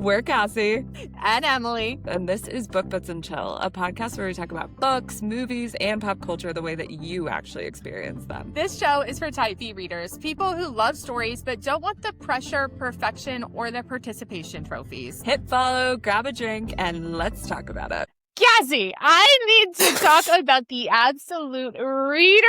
We're Cassie. And Emily. And this is Book Butts and Chill, a podcast where we talk about books, movies, and pop culture the way that you actually experience them. This show is for type B readers, people who love stories but don't want the pressure, perfection, or the participation trophies. Hit follow, grab a drink, and let's talk about it. Cassie, I need to talk about the absolute reader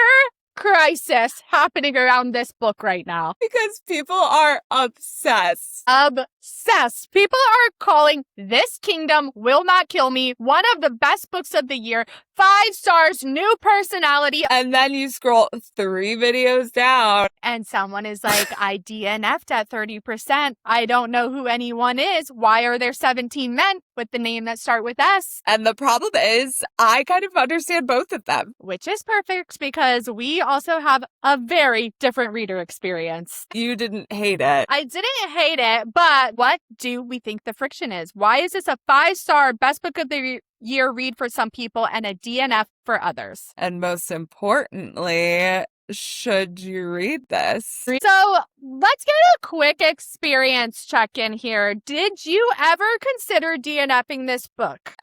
crisis happening around this book right now. Because people are obsessed. Obsessed. People are calling This Kingdom Will Not Kill Me one of the best books of the year. 5 stars, new personality. And then you scroll 3 videos down. And someone is like, I DNF'd at 30%. I don't know who anyone is. Why are there 17 men with the name that start with S? And the problem is, I kind of understand both of them. Which is perfect because we also have a very different reader experience. You didn't hate it. I didn't hate it, but what do we think the friction is? Why is this a 5-star best book of the year read for some people and a DNF for others? And most importantly, should you read this? So let's get a quick experience check-in here. Did you ever consider DNFing this book?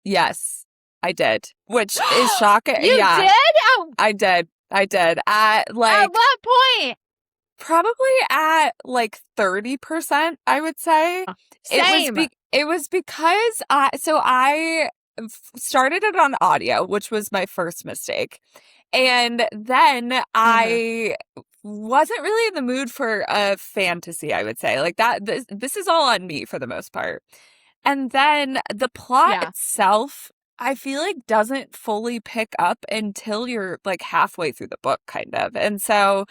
Yes, I did. Which is shocking. You did? Oh. I did. At what point? Probably at 30%, I would say. Same. It was because I started it on audio, which was my first mistake. And then I wasn't really in the mood for a fantasy, I would say. This is all on me for the most part. And then the plot itself, I feel like doesn't fully pick up until you're halfway through the book, kind of. And so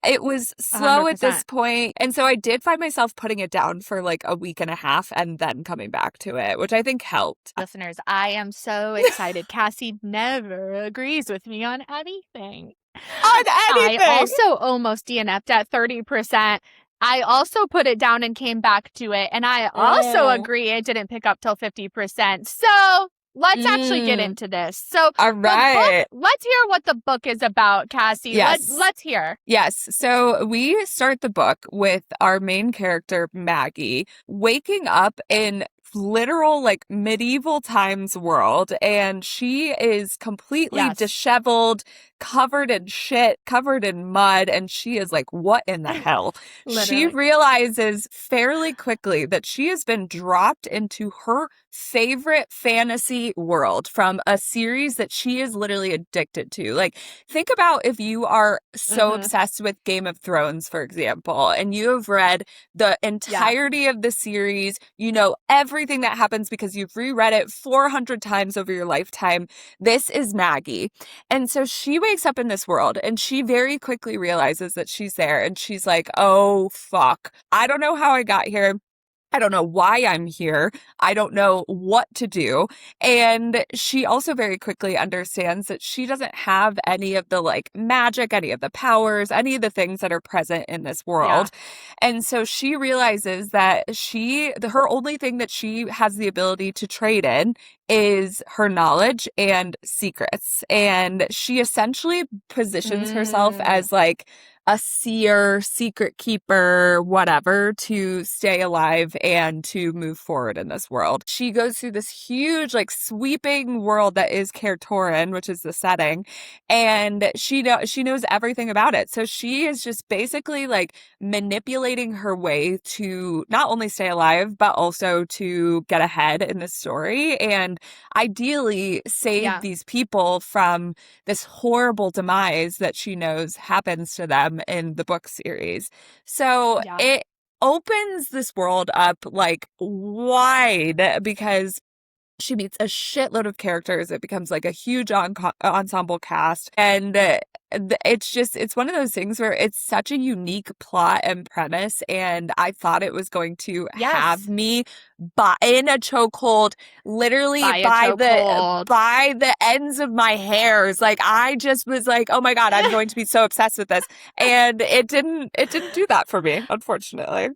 it was slow 100%. At this point. And so I did find myself putting it down for a week and a half and then coming back to it, which I think helped. Listeners, I am so excited. Cassie never agrees with me on anything. On anything! I also almost DNF'd at 30%. I also put it down and came back to it. And I also agree it didn't pick up till 50%. So let's actually get into this. So, all right. Let's hear what the book is about, Cassie. Yes. Let's hear. Yes. So we start the book with our main character, Maggie, waking up in literal medieval times world, and she is completely disheveled, covered in shit, covered in mud, and she is what in the hell? She realizes fairly quickly that she has been dropped into her favorite fantasy world from a series that she is literally addicted to. Think about if you are so obsessed with Game of Thrones, for example, and you have read the entirety of the series, you know everything that happens because you've reread it 400 times over your lifetime. This is Maggie. And so she wakes up in this world and she very quickly realizes that she's there, and she's like, oh, fuck. I don't know how I got here. I don't know why I'm here. I don't know what to do. And she also very quickly understands that she doesn't have any of the magic, any of the powers, any of the things that are present in this world. Yeah. And so she realizes that her only thing that she has the ability to trade in is her knowledge and secrets. And she essentially positions herself as a seer, secret keeper, whatever, to stay alive and to move forward in this world. She goes through this huge, sweeping world that is Kertorin, which is the setting, and she knows everything about it. So she is just basically manipulating her way to not only stay alive, but also to get ahead in the story and ideally save these people from this horrible demise that she knows happens to them in the book series. So it opens this world up wide because she meets a shitload of characters. It becomes a huge ensemble cast. And it's one of those things where it's such a unique plot and premise. And I thought it was going to have me in a chokehold, literally by the ends of my hairs. I just was oh my God, I'm going to be so obsessed with this. And it didn't do that for me, unfortunately.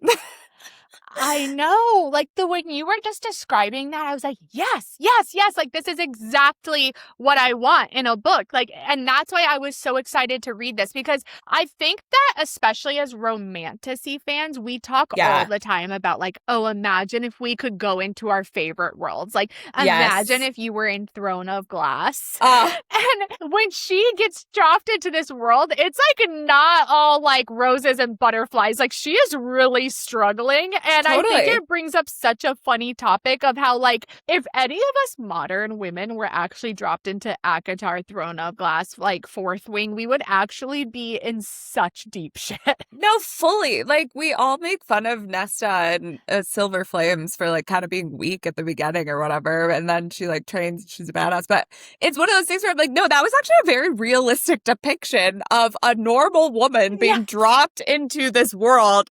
I know. Like when you were just describing that, I was like, yes, yes, yes. Like this is exactly what I want in a book. Like, and that's why I was so excited to read this, because I think that especially as romantasy fans, we talk all the time about like, oh, imagine if we could go into our favorite worlds. Like, imagine if you were in Throne of Glass. And when she gets dropped into this world, it's like not all like roses and butterflies. Like she is really struggling. And I think it brings up such a funny topic of how, like, if any of us modern women were actually dropped into ACOTAR Throne of Glass, like Fourth Wing, we would actually be in such deep shit. No, fully. Like, we all make fun of Nesta and Silver Flames for, like, kind of being weak at the beginning or whatever. And then she, like, trains, she's a badass. But it's one of those things where I'm like, no, that was actually a very realistic depiction of a normal woman being dropped into this world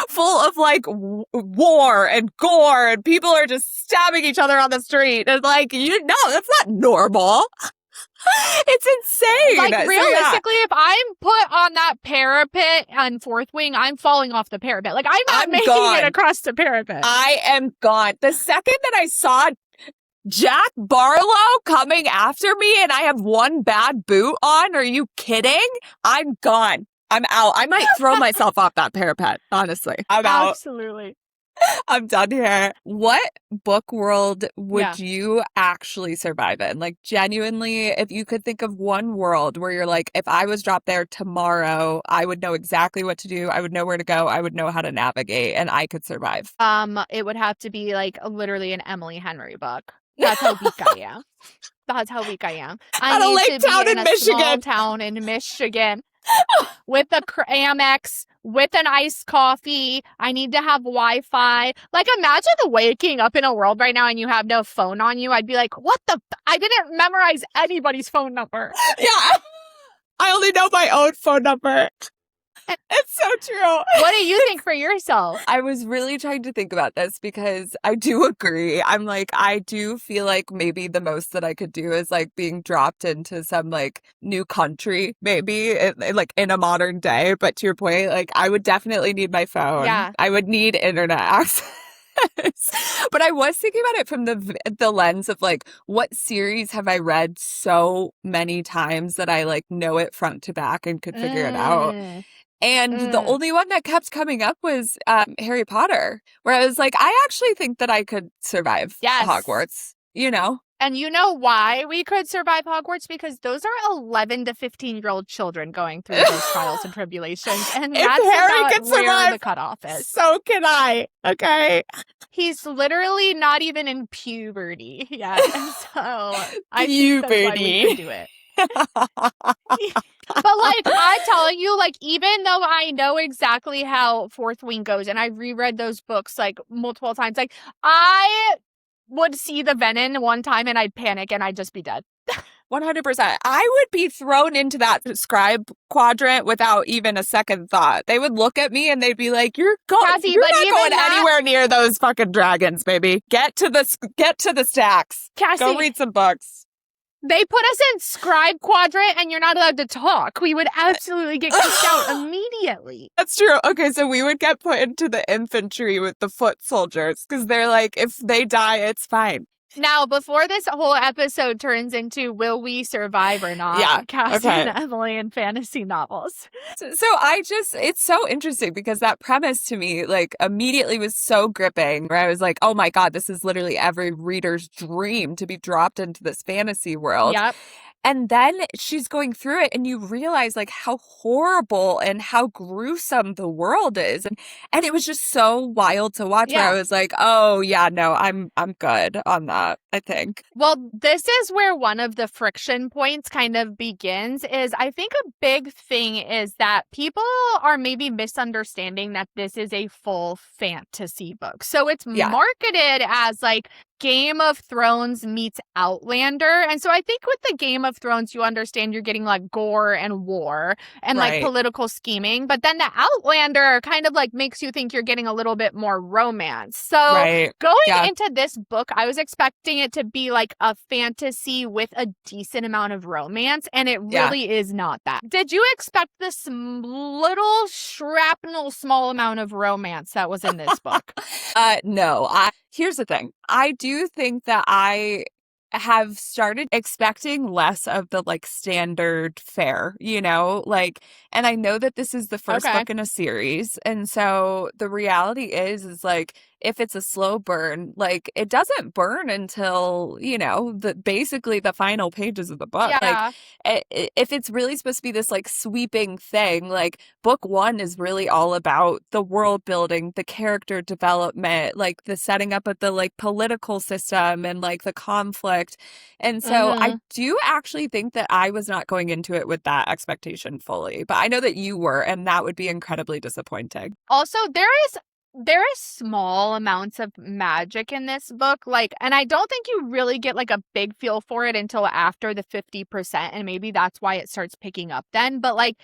full of like war and gore, and people are just stabbing each other on the street. And like, that's not normal. It's insane. Like, realistically, if I'm put on that parapet on Fourth Wing, I'm falling off the parapet. Like, I'm making it across the parapet. I am gone. The second that I saw Jack Barlow coming after me and I have one bad boot on, are you kidding? I'm gone. I'm out. I might throw myself off that parapet, honestly. I'm out. Absolutely. I'm done here. What book world would you actually survive in? Like, genuinely, if you could think of one world where you're like, if I was dropped there tomorrow, I would know exactly what to do. I would know where to go. I would know how to navigate, and I could survive. It would have to be like literally an Emily Henry book. That's how weak I am. That's how weak I am. I need to be in a small town in Michigan with a Amex, with an iced coffee. I need to have Wi-Fi. Like, imagine waking up in a world right now and you have no phone on you. I'd be like, what the? I didn't memorize anybody's phone number. Yeah. I only know my own phone number. It's so true. What do you think for yourself? I was really trying to think about this because I do agree. I'm like, I do feel like maybe the most that I could do is like being dropped into some like new country, maybe like in a modern day. But to your point, like I would definitely need my phone. Yeah. I would need internet access. But I was thinking about it from the lens of like, what series have I read so many times that I like know it front to back and could figure it out. And the only one that kept coming up was Harry Potter, where I was like, I actually think that I could survive Hogwarts, you know? And you know why we could survive Hogwarts? Because those are 11 to 15-year-old children going through those trials and tribulations. And if that's Harry about can where survive, the cutoff is. So can I, okay? He's literally not even in puberty yet. So I think that's why we could do it. But like, I'm telling you, like, even though I know exactly how Fourth Wing goes, and I've reread those books like multiple times, like I would see the venom one time and I'd panic and I'd just be dead. 100%. I would be thrown into that scribe quadrant without even a second thought. They would look at me and they'd be like, "You're not going anywhere near those fucking dragons, baby. Get to the stacks. Cassie, go read some books." They put us in scribe quadrant and you're not allowed to talk. We would absolutely get kicked out immediately. That's true. Okay, so we would get put into the infantry with the foot soldiers because they're like, if they die, it's fine. Now, before this whole episode turns into will we survive or not, Cassie and Emily in fantasy novels. So it's so interesting because that premise to me, like, immediately was so gripping where I was like, oh my God, this is literally every reader's dream to be dropped into this fantasy world. Yep. And then she's going through it and you realize like how horrible and how gruesome the world is. And it was just so wild to watch where I was like, oh yeah, no, I'm good on that, I think. Well, this is where one of the friction points kind of begins is I think a big thing is that people are maybe misunderstanding that this is a full fantasy book. So it's marketed as like Game of Thrones meets Outlander. And so I think with the Game of Thrones, you understand you're getting like gore and war and like Right. political scheming. But then the Outlander kind of like makes you think you're getting a little bit more romance. So Right. going Yeah. into this book, I was expecting it to be like a fantasy with a decent amount of romance, and it Yeah. really is not that. Did you expect this little shrapnel small amount of romance that was in this book? No. Here's the thing. I do think that I have started expecting less of the like standard fare, like, and I know that this is the first Okay. book in a series. And so the reality is like, if it's a slow burn, like it doesn't burn until, basically the final pages of the book. Like Yeah. if it's really supposed to be this like sweeping thing, like book one is really all about the world building, the character development, like the setting up of the like political system and like the conflict. And so I do actually think that I was not going into it with that expectation fully, but I know that you were, and that would be incredibly disappointing. Also, there is small amounts of magic in this book, like, and I don't think you really get like a big feel for it until after the 50%, and maybe that's why it starts picking up then. But like,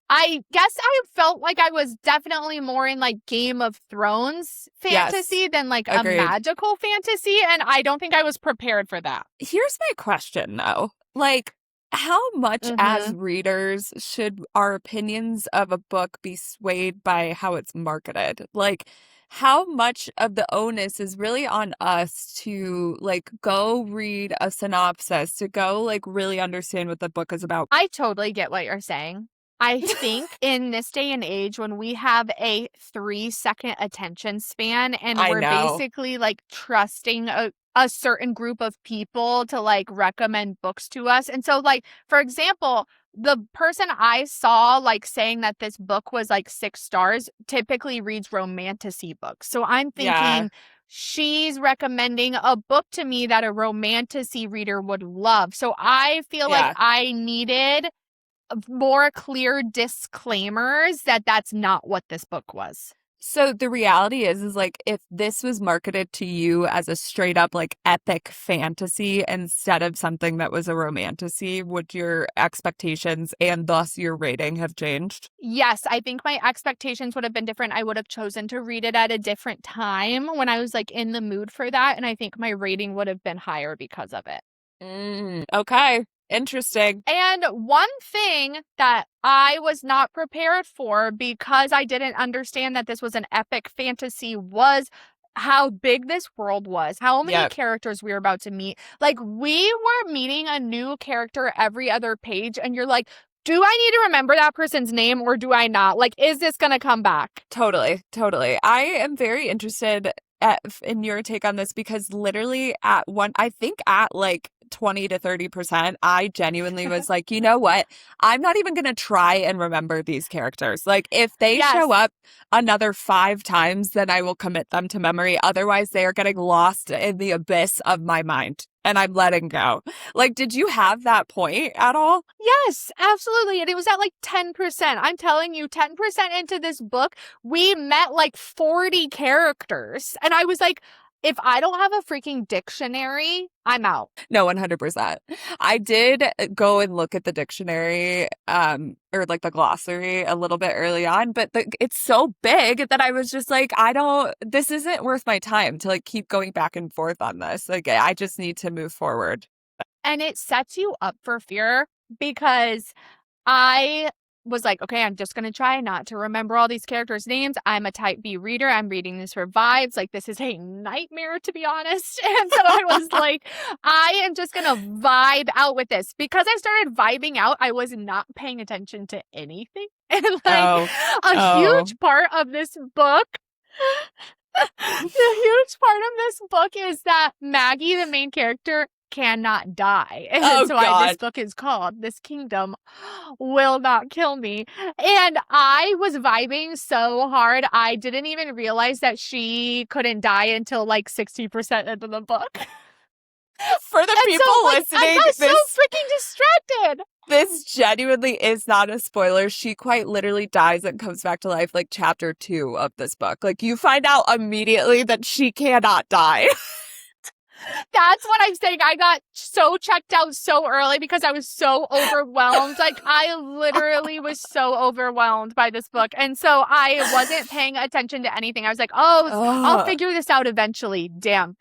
I guess I felt like I was definitely more in like Game of Thrones fantasy than like a Agreed. magical fantasy, and I don't think I was prepared for that. Here's my question though. Like, how much as readers should our opinions of a book be swayed by how it's marketed? Like, how much of the onus is really on us to like go read a synopsis, to go like really understand what the book is about? I totally get what you're saying. I think in this day and age, when we have a 3-second attention span and I we're know. basically like trusting a certain group of people to like recommend books to us. And so, like, for example, the person I saw like saying that this book was like 6 stars typically reads romantasy books. So I'm Yeah. thinking she's recommending a book to me that a romantasy reader would love. So I feel like Yeah. I needed more clear disclaimers that that's not what this book was. So the reality is like if this was marketed to you as a straight up like epic fantasy instead of something that was a romantasy, would your expectations and thus your rating have changed? Yes, I think my expectations would have been different. I would have chosen to read it at a different time when I was like in the mood for that, and I think my rating would have been higher because of it. Okay. Interesting. And one thing that I was not prepared for because I didn't understand that this was an epic fantasy was how big this world was, how many characters we were about to meet. Like, we were meeting a new character every other page, and you're like, do I need to remember that person's name or do I not? Like, is this going to come back? Totally. I am very interested in your take on this because literally I think at like 20 to 30%, I genuinely was like, you know what? I'm not even going to try and remember these characters. Like if they show up another 5 times, then I will commit them to memory. Otherwise, they are getting lost in the abyss of my mind and I'm letting go. Like, did you have that point at all? Yes, absolutely. And it was at like 10%. I'm telling you, 10% into this book, we met like 40 characters. And I was like, if I don't have a freaking dictionary, I'm out. No, 100%. I did go and look at the dictionary, or like the glossary a little bit early on, but it's so big that I was just like, this isn't worth my time to like keep going back and forth on this. Like, I just need to move forward. And it sets you up for fear because I was like, okay, I'm just going to try not to remember all these characters' names. I'm a type B reader. I'm reading this for vibes. Like, this is a nightmare, to be honest. And so I was like, I am just going to vibe out with this. Because I started vibing out, I was not paying attention to anything. And like huge part of this book, the huge part of this book is that Maggie, the main character, cannot die. And that's why this book is called This Kingdom Will Not Kill Me. And I was vibing so hard, I didn't even realize that she couldn't die until like 60% into the book. For the people listening, I got so freaking distracted. This genuinely is not a spoiler. She quite literally dies and comes back to life like chapter 2 of this book. Like you find out immediately that she cannot die. That's what I'm saying. I got so checked out so early because I was so overwhelmed. Like, I literally was so overwhelmed by this book. And so I wasn't paying attention to anything. I was like, oh, I'll Oh, figure this out eventually. Damn,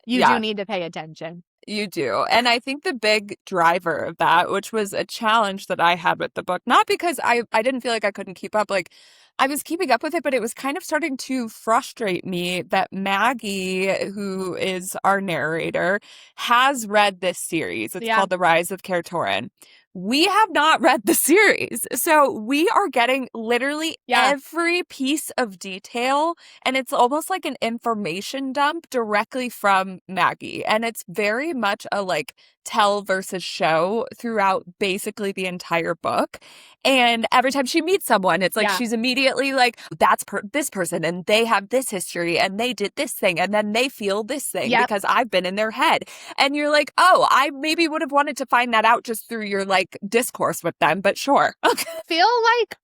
you do yeah. need to pay attention. You do. And I think the big driver of that, which was a challenge that I had with the book, not because I didn't feel like I couldn't keep up, like I was keeping up with it, but it was kind of starting to frustrate me that Maggie, who is our narrator, has read this series. It's Yeah. called The Rise of Kertoran. We have not read the series. So we are getting literally Yeah. every piece of detail, and it's almost like an information dump directly from Maggie. And it's very much a like tell versus show throughout basically the entire book. And every time she meets someone, it's like Yeah. she's immediately like, that's this person, and they have this history, and they did this thing, and then they feel this thing Yep. because I've been in their head. And you're like, oh, I maybe would have wanted to find that out just through your like discourse with them, but sure. Feel like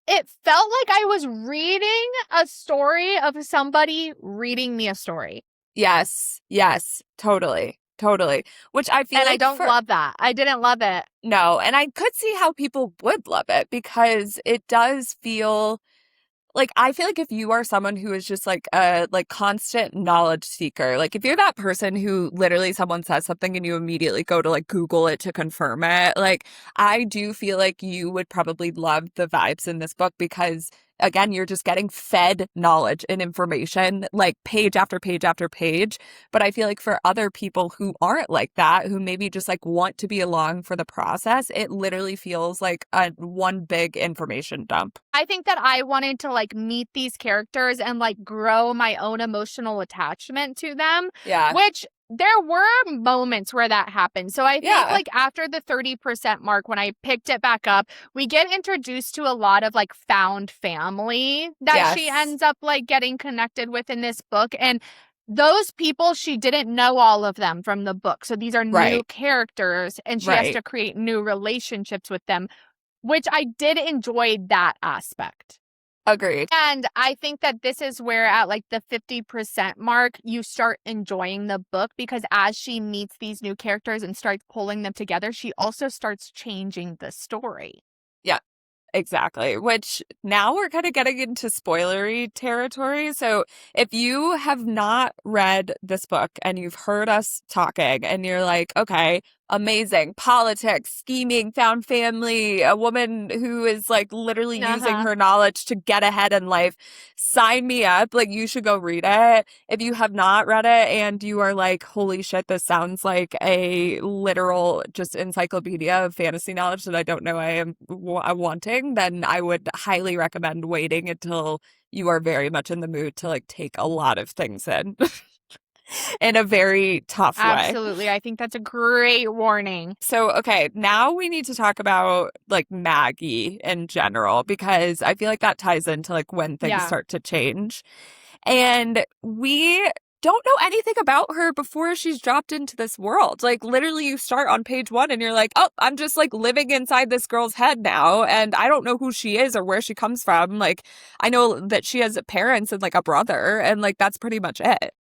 it felt like I was reading a story of somebody reading me a story. Yes, yes, totally, totally. Which I feel And I like don't love that. I didn't love it. no, and I could see how people would love it because it does feel like I feel like if you are someone who is just like a like constant knowledge seeker, like if you're that person who literally someone says something and you immediately go to like Google it to confirm it, like I do feel like you would probably love the vibes in this book because again, you're just getting fed knowledge and information like page after page after page. But I feel like for other people who aren't like that, who maybe just like want to be along for the process, it literally feels like a one big information dump. I think that I wanted to like meet these characters and like grow my own emotional attachment to them, Yeah. which there were moments where that happened. So I think Yeah. like after the 30% mark, when I picked it back up, we get introduced to a lot of like found family that she Yes. ends up like getting connected with in this book. And those people, she didn't know all of them from the book. So these are new Right. characters and she has Right. to create new relationships with them, which I did enjoy that aspect. Agreed. And I think that this is where at like the 50% mark, you start enjoying the book because as she meets these new characters and starts pulling them together, she also starts changing the story. Yeah. Exactly. Which now we're kind of getting into spoilery territory. So if you have not read this book and you've heard us talking and you're like, okay, amazing, politics, scheming, found family, a woman who is like literally using Uh-huh. her knowledge to get ahead in life, sign me up. Like you should go read it. If you have not read it and you are like, holy shit, this sounds like a literal just encyclopedia of fantasy knowledge that I don't know I'm wanting, then I would highly recommend waiting until you are very much in the mood to like take a lot of things in in a very tough way. Absolutely. I think that's a great warning. So, okay, now we need to talk about like Maggie in general because I feel like that ties into like when things Yeah. start to change. And we don't know anything about her before she's dropped into this world. Like literally you start on page 1 and you're like, "Oh, I'm just like living inside this girl's head now and I don't know who she is or where she comes from." Like I know that she has parents and like a brother and like that's pretty much it.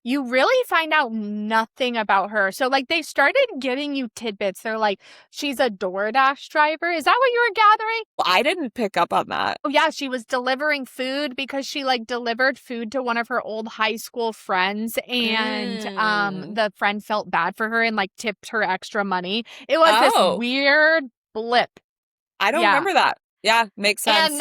You really find out nothing about her. So, like, they started giving you tidbits. They're like, she's a DoorDash driver. Is that what you were gathering? I didn't pick up on that. Oh, yeah. She was delivering food because she, like, delivered food to one of her old high school friends. And the friend felt bad for her and, like, tipped her extra money. It was this Oh, weird blip. I don't Yeah. remember that. Yeah, makes sense.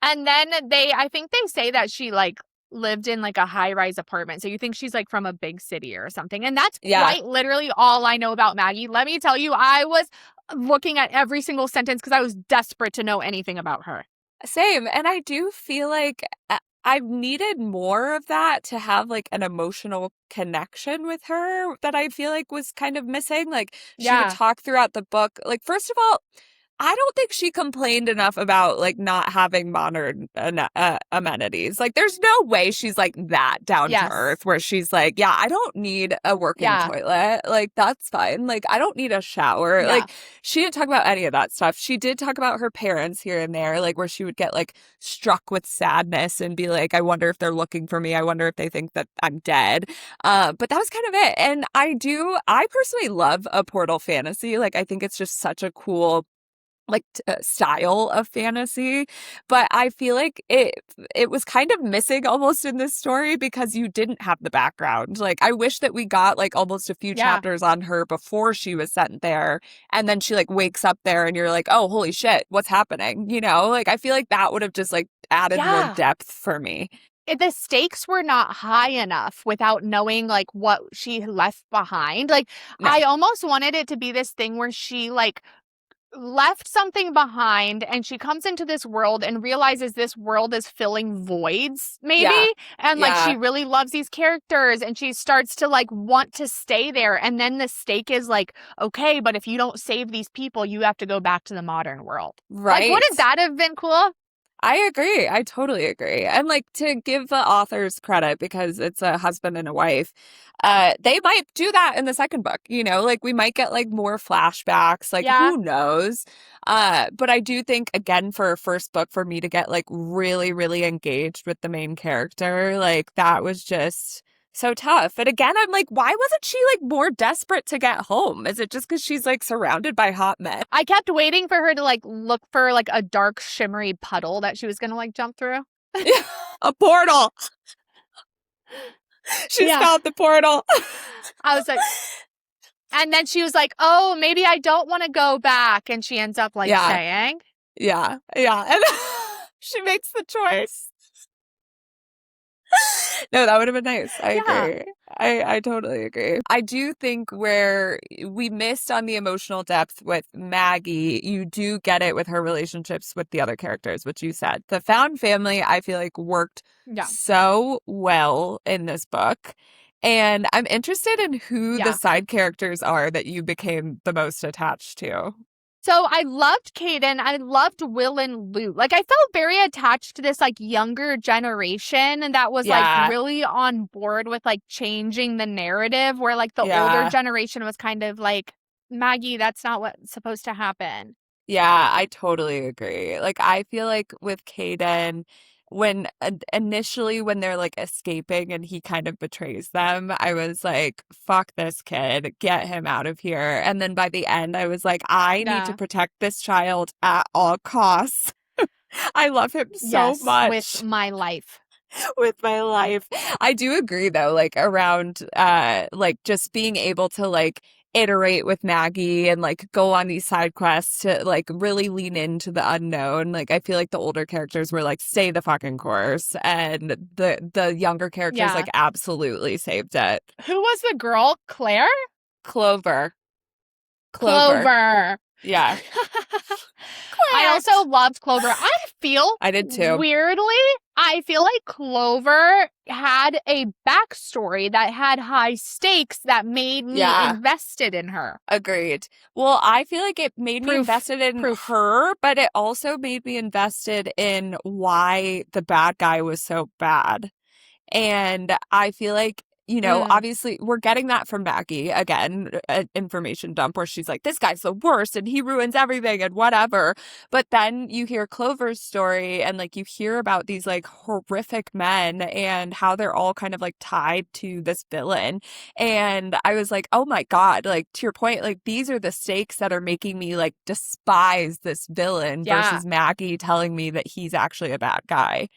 And then I think they say that she, like, lived in like a high-rise apartment. So you think she's like from a big city or something. And that's Yeah. quite literally all I know about Maggie. Let me tell you, I was looking at every single sentence because I was desperate to know anything about her. Same. And I do feel like I've needed more of that to have like an emotional connection with her that I feel like was kind of missing. Like she would Yeah. talk throughout the book. Like, first of all, I don't think she complained enough about like not having modern amenities. Like, there's no way she's like that down to Yes. earth where she's like, yeah, I don't need a working Yeah. toilet. Like, that's fine. Like, I don't need a shower. Yeah. Like, she didn't talk about any of that stuff. She did talk about her parents here and there, like where she would get like struck with sadness and be like, I wonder if they're looking for me. I wonder if they think that I'm dead. But that was kind of it. And I personally love a portal fantasy. Like, I think it's just such a cool like style of fantasy, but I feel like it was kind of missing almost in this story because you didn't have the background. Like, I wish that we got like almost a few Yeah. chapters on her before she was sent there, and then she like wakes up there and you're like, oh, holy shit, what's happening, you know? Like, I feel like that would have just like added more Yeah. depth for me. The stakes were not high enough without knowing like what she left behind. Like, No. I almost wanted it to be this thing where she like left something behind and she comes into this world and realizes this world is filling voids, maybe. Yeah. And like, Yeah. she really loves these characters and she starts to like want to stay there. And then the stake is like, okay, but if you don't save these people, you have to go back to the modern world. Right. Like, wouldn't that have been cool? I agree. I totally agree. And like, to give the authors credit, because it's a husband and a wife, they might do that in the second book, you know, like we might get like more flashbacks, like Yeah. who knows? But I do think, again, for a first book, for me to get like really, really engaged with the main character, like that was just so tough. And again, I'm like, why wasn't she like more desperate to get home? Is it just because she's like surrounded by hot men? I kept waiting for her to like look for like a dark shimmery puddle that she was gonna like jump through. A portal. She's found the portal. I was like, and then she was like, oh, maybe I don't want to go back. And she ends up like saying, yeah. And she makes the choice. No, that would have been nice. I agree. I totally agree. I do think where we missed on the emotional depth with Maggie, you do get it with her relationships with the other characters, which you said. The found family, I feel like, worked so well in this book. And I'm interested in who the side characters are that you became the most attached to. So I loved Caden. I loved Will and Luke. Like, I felt very attached to this like younger generation and that was like really on board with like changing the narrative, where like the older generation was kind of like, Maggie, that's not what's supposed to happen. Yeah, I totally agree. Like, I feel like with Caden, when initially when they're like escaping and he kind of betrays them, I was like, fuck this kid, get him out of here. And then by the end, I was like, I need to protect this child at all costs. I love him so much. With my life. With my life. I do agree though, like around like just being able to like iterate with Maggie and like go on these side quests to like really lean into the unknown. Like, I feel like the older characters were like, stay the fucking course, and the younger characters like absolutely saved it. Who was the girl? Claire? Clover. Yeah. I also loved Clover. I did too. Weirdly, I feel like Clover had a backstory that had high stakes that made me invested in her. Agreed. Well, I feel like it made me invested in her, but it also made me invested in why the bad guy was so bad. And I feel like, you know, obviously we're getting that from Maggie, again, an information dump where she's like, this guy's the worst and he ruins everything and whatever. But then you hear Clover's story and like you hear about these like horrific men and how they're all kind of like tied to this villain. And I was like, oh my God, like to your point, like these are the stakes that are making me like despise this villain versus Maggie telling me that he's actually a bad guy.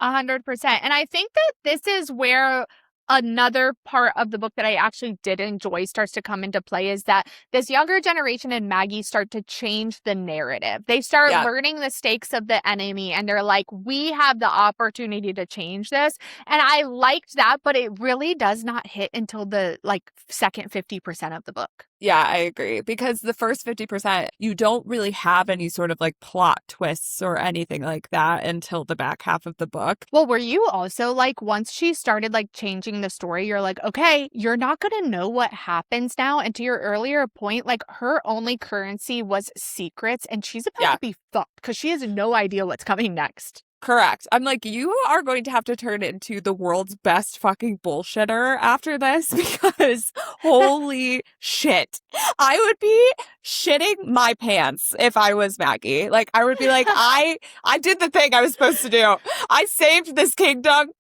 100%. And I think that this is where another part of the book that I actually did enjoy starts to come into play, is that this younger generation and Maggie start to change the narrative. They start learning the stakes of the enemy and they're like, we have the opportunity to change this. And I liked that, but it really does not hit until the like second 50% of the book. Yeah, I agree. Because the first 50%, you don't really have any sort of like plot twists or anything like that until the back half of the book. Well, were you also like, once she started like changing the story, you're like, okay, you're not going to know what happens now. And to your earlier point, like her only currency was secrets, and she's about Yeah. to be fucked because she has no idea what's coming next. Correct. I'm like, you are going to have to turn into the world's best fucking bullshitter after this because holy shit. I would be shitting my pants if I was Maggie. Like, I would be like, I did the thing I was supposed to do. I saved this kingdom.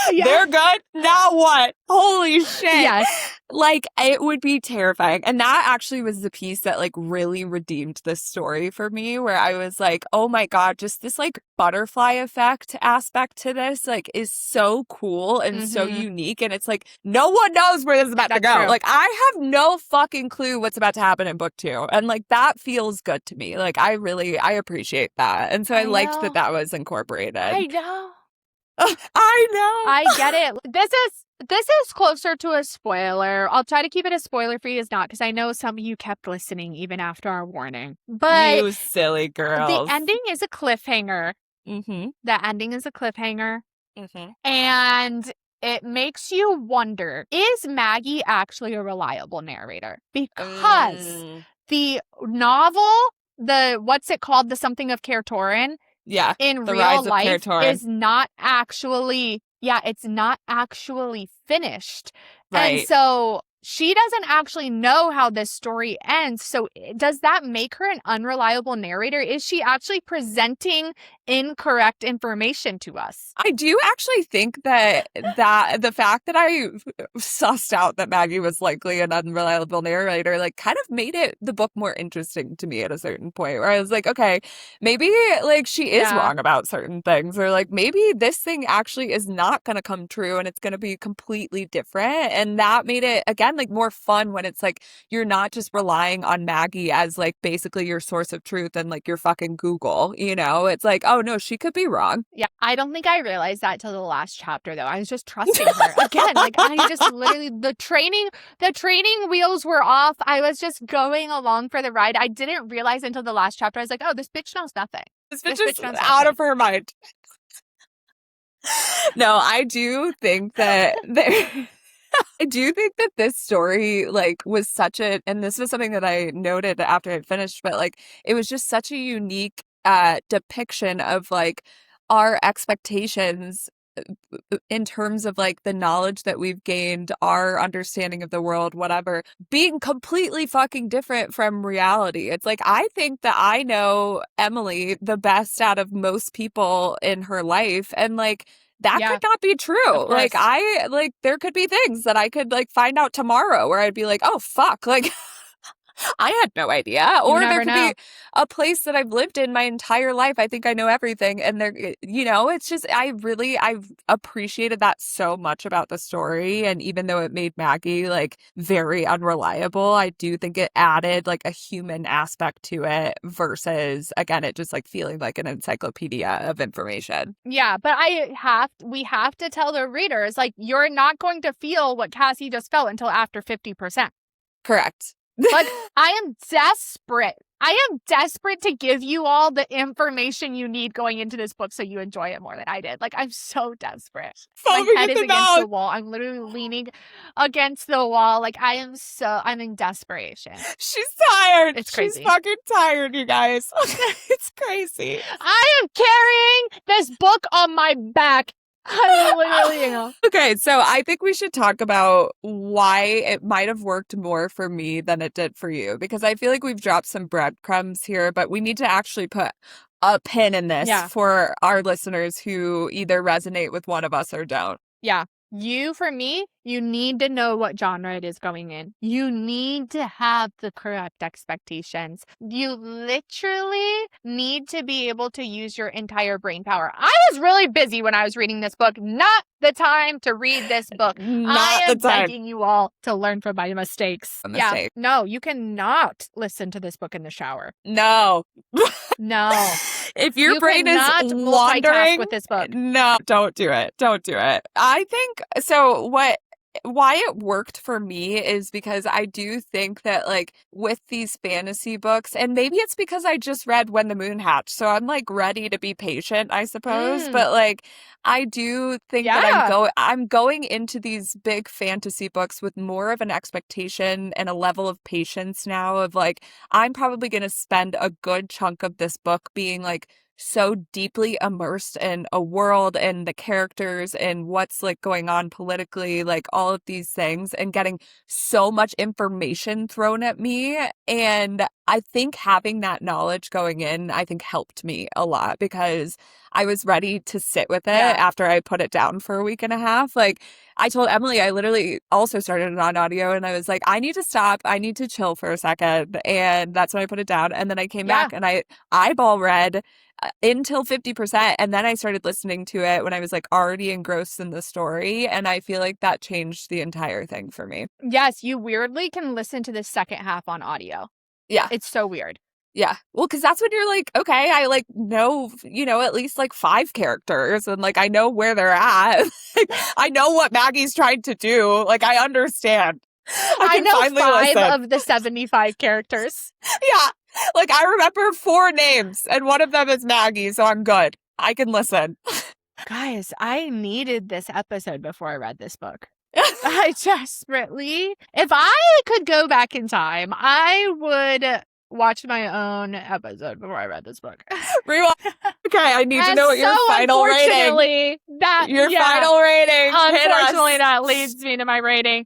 Yeah. They're good. Now what? Holy shit. Yes. Like, it would be terrifying. And that actually was the piece that like really redeemed this story for me, where I was like, oh my God, just this like butterfly effect aspect to this like is so cool and so unique. And it's like, no one knows where this is about to go. True. Like, I have no fucking clue what's about to happen in book 2. And like, that feels good to me. Like, I appreciate that. And so I liked that that was incorporated. I know. I know. I get it. This is closer to a spoiler. I'll try to keep it a spoiler for you as not, because I know some of you kept listening even after our warning. But you silly girls. The ending is a cliffhanger. Mm-hmm. The ending is a cliffhanger. Mm-hmm. And it makes you wonder, is Maggie actually a reliable narrator? Because the novel, what's it called? The Something of Care Torrin, yeah, in the real life is not actually, it's not actually finished. Right. And so she doesn't actually know how this story ends. So does that make her an unreliable narrator? Is she actually presenting incorrect information to us? I do actually think that the fact that I sussed out that Maggie was likely an unreliable narrator, like, kind of made the book more interesting to me at a certain point, where I was like, okay, maybe like she is wrong about certain things, or like maybe this thing actually is not going to come true and it's going to be completely different. And that made it, again, like more fun when it's like you're not just relying on Maggie as like basically your source of truth and like your fucking Google, you know? It's like, oh no, she could be wrong. Yeah, I don't think I realized that till the last chapter though. I was just trusting her. Again, like I just literally the training wheels were off. I was just going along for the ride. I didn't realize until the last chapter. I was like, oh, this bitch knows nothing. This bitch is out of her mind. No, I do think that I do think that this story like was such and this was something that I noted after I finished, but like it was just such a unique depiction of like our expectations in terms of like the knowledge that we've gained, our understanding of the world, whatever, being completely fucking different from reality. It's like, I think that I know Emily the best out of most people in her life. And like, that could not be true. Like, there could be things that I could like find out tomorrow where I'd be like, oh, fuck. Like, I had no idea. Or there could be a place that I've lived in my entire life. I think I know everything. And there, you know, it's just, I've appreciated that so much about the story. And even though it made Maggie like very unreliable, I do think it added like a human aspect to it versus, again, it just like feeling like an encyclopedia of information. Yeah, but we have to tell the readers, like, you're not going to feel what Cassie just felt until after 50%. Correct. Like, I am desperate. I am desperate to give you all the information you need going into this book so you enjoy it more than I did. Like, I'm so desperate. My head is against the wall. I'm literally leaning against the wall. Like, I'm in desperation. She's tired. It's crazy. She's fucking tired, you guys. It's crazy. I am carrying this book on my back. I literally, you know. Okay, so I think we should talk about why it might have worked more for me than it did for you, because I feel like we've dropped some breadcrumbs here, but we need to actually put a pin in this for our listeners who either resonate with one of us or don't. Yeah. For me, you need to know what genre it is going in. You need to have the correct expectations. You literally need to be able to use your entire brain power. I was really busy when I was reading this book. Not the time to read this book. I am begging you all to learn from my mistakes. Yeah. No, you cannot listen to this book in the shower. No. No. If your brain is wandering with this book. No, don't do it. Don't do it. I think so. why it worked for me is because I do think that like with these fantasy books, and maybe it's because I just read When the Moon Hatched, so I'm like ready to be patient, I suppose. Mm, But like I do think that yeah. I'm going into these big fantasy books with more of an expectation and a level of patience now of like I'm probably going to spend a good chunk of this book being like so deeply immersed in a world and the characters and what's like going on politically, like all of these things, and getting so much information thrown at me. And I think having that knowledge going in, I think helped me a lot because I was ready to sit with it Yeah. after I put it down for a week and a half. Like I told Emily, I literally also started it on audio and I was like, I need to stop. I need to chill for a second. And that's when I put it down. And then I came Yeah. back and I eyeball read until 50%. And then I started listening to it when I was like already engrossed in the story. And I feel like that changed the entire thing for me. Yes, you weirdly can listen to the second half on audio. Yeah. It's so weird. Yeah. Well, because that's when you're like, okay, I like know, at least like 5 characters and like I know where they're at. I know what Maggie's trying to do. Like I understand. I I can know finally 5 listen. of the 75 characters. Yeah. Like I remember 4 names and one of them is Maggie, so I'm good. I can listen. Guys, I needed this episode before I read this book. I desperately, if I could go back in time, I would watch my own episode before I read this book. Rewind. Okay, I need to And know what your so final rating. unfortunately, Final rating. unfortunately, that leads me to my rating.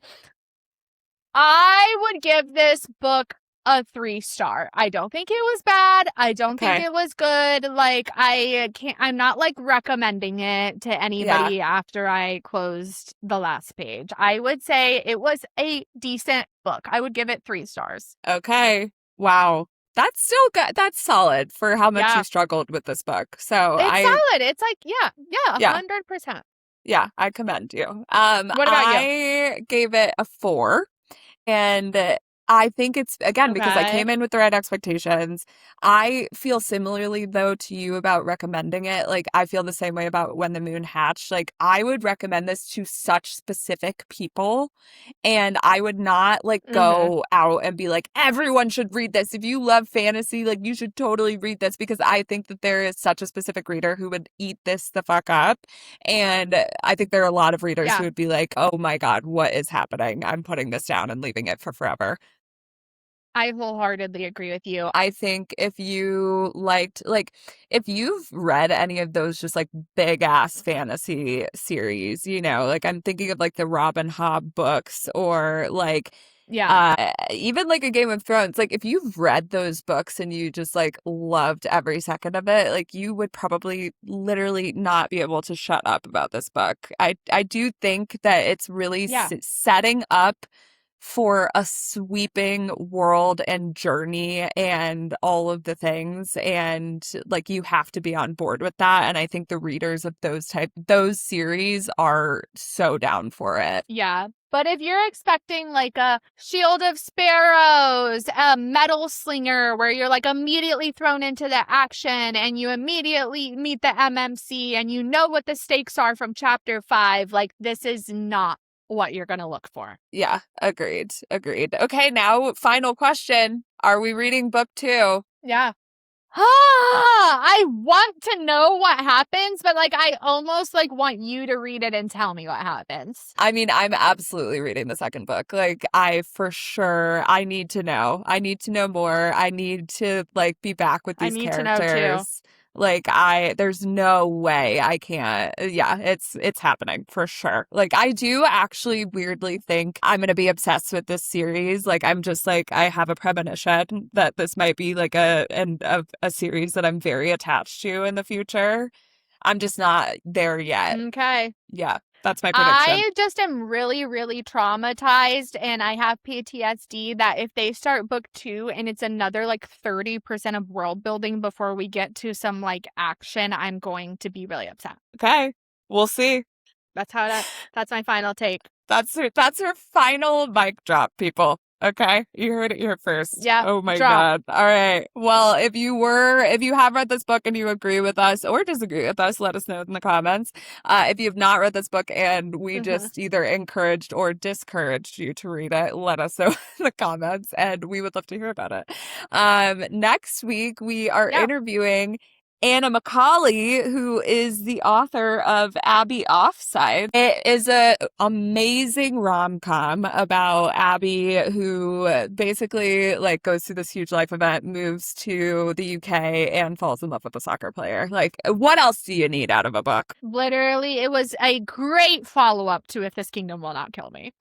I would give this book a 3-star. I don't think it was bad. I don't think it was good. Like I'm not like recommending it to anybody after I closed the last page. I would say it was a decent book. I would give it 3 stars. Okay. Wow. That's still good. That's solid for how much you struggled with this book. So it's solid. It's like, yeah, 100%. Yeah, I commend you. What about you? I gave it a 4. And I think it's, again, because I came in with the right expectations. I feel similarly, though, to you about recommending it. Like, I feel the same way about When the Moon Hatched. Like, I would recommend this to such specific people. And I would not, like, go out and be like, everyone should read this. If you love fantasy, like, you should totally read this. Because I think that there is such a specific reader who would eat this the fuck up. And I think there are a lot of readers who would be like, oh my God, what is happening? I'm putting this down and leaving it for forever. I wholeheartedly agree with you. I think if you liked, like, if you've read any of those just like big ass fantasy series, like I'm thinking of like the Robin Hobb books or like, even like a Game of Thrones, like if you've read those books and you just like loved every second of it, like you would probably literally not be able to shut up about this book. I do think that it's really setting up for a sweeping world and journey and all of the things. And like, you have to be on board with that. And I think the readers of those series are so down for it. Yeah. But if you're expecting like a Shield of Sparrows, a Metal Slinger, where you're like immediately thrown into the action and you immediately meet the MMC and you know what the stakes are from chapter 5, like this is not what you're going to look for. Yeah, agreed. Okay, now final question. Are we reading book 2? Yeah. I want to know what happens, but like I almost like want you to read it and tell me what happens. I mean, I'm absolutely reading the second book. Like I need to know. I need to know more. I need to like be back with these characters. To know too. Like there's no way I can't. Yeah, it's happening for sure. Like I do actually weirdly think I'm going to be obsessed with this series. Like I'm just like, I have a premonition that this might be like a series that I'm very attached to in the future. I'm just not there yet. Okay. Yeah. That's my prediction. I just am really, really traumatized and I have PTSD that if they start book 2 and it's another like 30% of world building before we get to some like action, I'm going to be really upset. Okay. We'll see. That's my final take. That's her final mic drop, people. Okay, you heard it here first. Yeah, Oh my drop. God. All right. Well, if you have read this book and you agree with us or disagree with us, let us know in the comments. If you have not read this book and we Hmm. just either encouraged or discouraged you to read it, let us know in the comments and we would love to hear about it. Next week we are Yeah. interviewing Anna Macaulay, who is the author of Abby Offside. It is a amazing rom-com about Abby, who basically like goes through this huge life event, moves to the UK, and falls in love with a soccer player. Like, what else do you need out of a book? Literally, it was a great follow up to If This Kingdom Will Not Kill Me.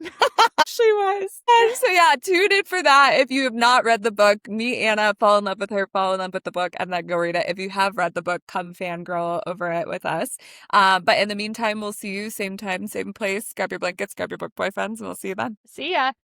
She was. And so yeah, tune in for that. If you have not read the book, meet Anna, fall in love with her, fall in love with the book, and then go read it. If you have read the book, come fangirl over it with us. But in the meantime, we'll see you same time, same place. Grab your blankets, grab your book boyfriends, and we'll see you then. See ya.